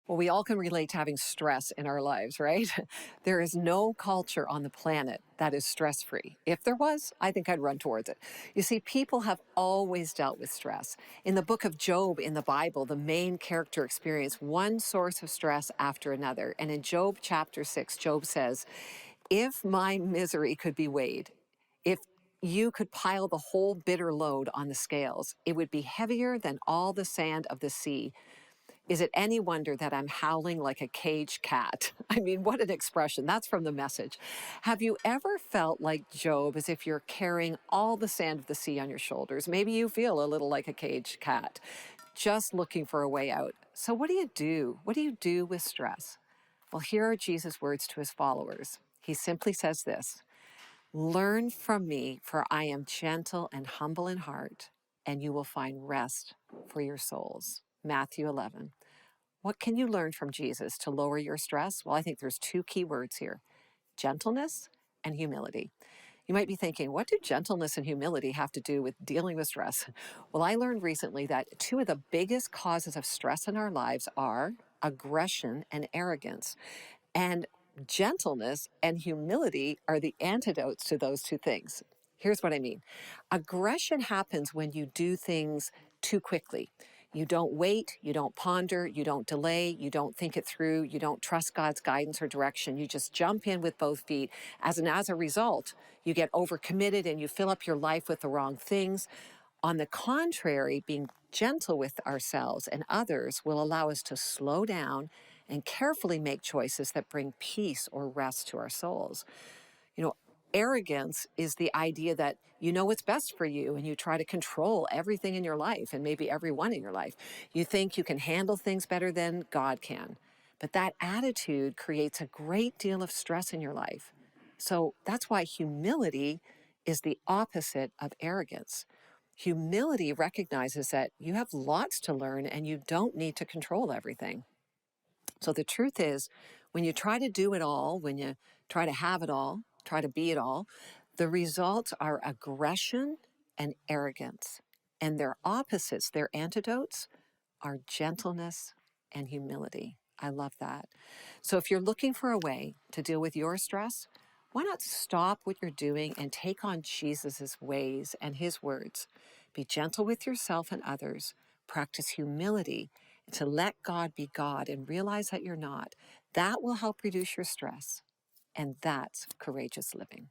Well, we all can relate to having stress in our lives, right? There is no culture on the planet that is stress-free. If there was, I think I'd run towards it. You see, people have always dealt with stress. In the book of Job in the Bible, the main character experienced one source of stress after another. And in Job chapter 6, Job says, "If my misery could be weighed, if you could pile the whole bitter load on the scales, it would be heavier than all the sand of the sea. Is it any wonder that I'm howling like a caged cat?" I mean, what an expression. That's from the Message. Have you ever felt like Job, as if you're carrying all the sand of the sea on your shoulders? Maybe you feel a little like a caged cat, just looking for a way out. So what do you do? What do you do with stress? Well, here are Jesus' words to his followers. He simply says this: "Learn from me, for I am gentle and humble in heart, and you will find rest for your souls." Matthew 11. What can you learn from Jesus to lower your stress? Well, I think there's two key words here: gentleness and humility. You might be thinking, what do gentleness and humility have to do with dealing with stress? Well, I learned recently that two of the biggest causes of stress in our lives are aggression and arrogance. And gentleness and humility are the antidotes to those two things. Here's what I mean. Aggression happens when you do things too quickly. You don't wait, you don't ponder, you don't delay, you don't think it through, you don't trust God's guidance or direction. You just jump in with both feet. As a result, you get overcommitted and you fill up your life with the wrong things. On the contrary, being gentle with ourselves and others will allow us to slow down and carefully make choices that bring peace or rest to our souls. You know, arrogance is the idea that you know what's best for you and you try to control everything in your life and maybe everyone in your life. You think you can handle things better than God can. But that attitude creates a great deal of stress in your life. So that's why humility is the opposite of arrogance. Humility recognizes that you have lots to learn and you don't need to control everything. So the truth is, when you try to do it all, when you try to have it all, try to be it all, the results are aggression and arrogance. And their opposites, their antidotes, are gentleness and humility. I love that. So if you're looking for a way to deal with your stress, why not stop what you're doing and take on Jesus' ways and his words? Be gentle with yourself and others. Practice humility to let God be God and realize that you're not. That will help reduce your stress. And that's courageous living.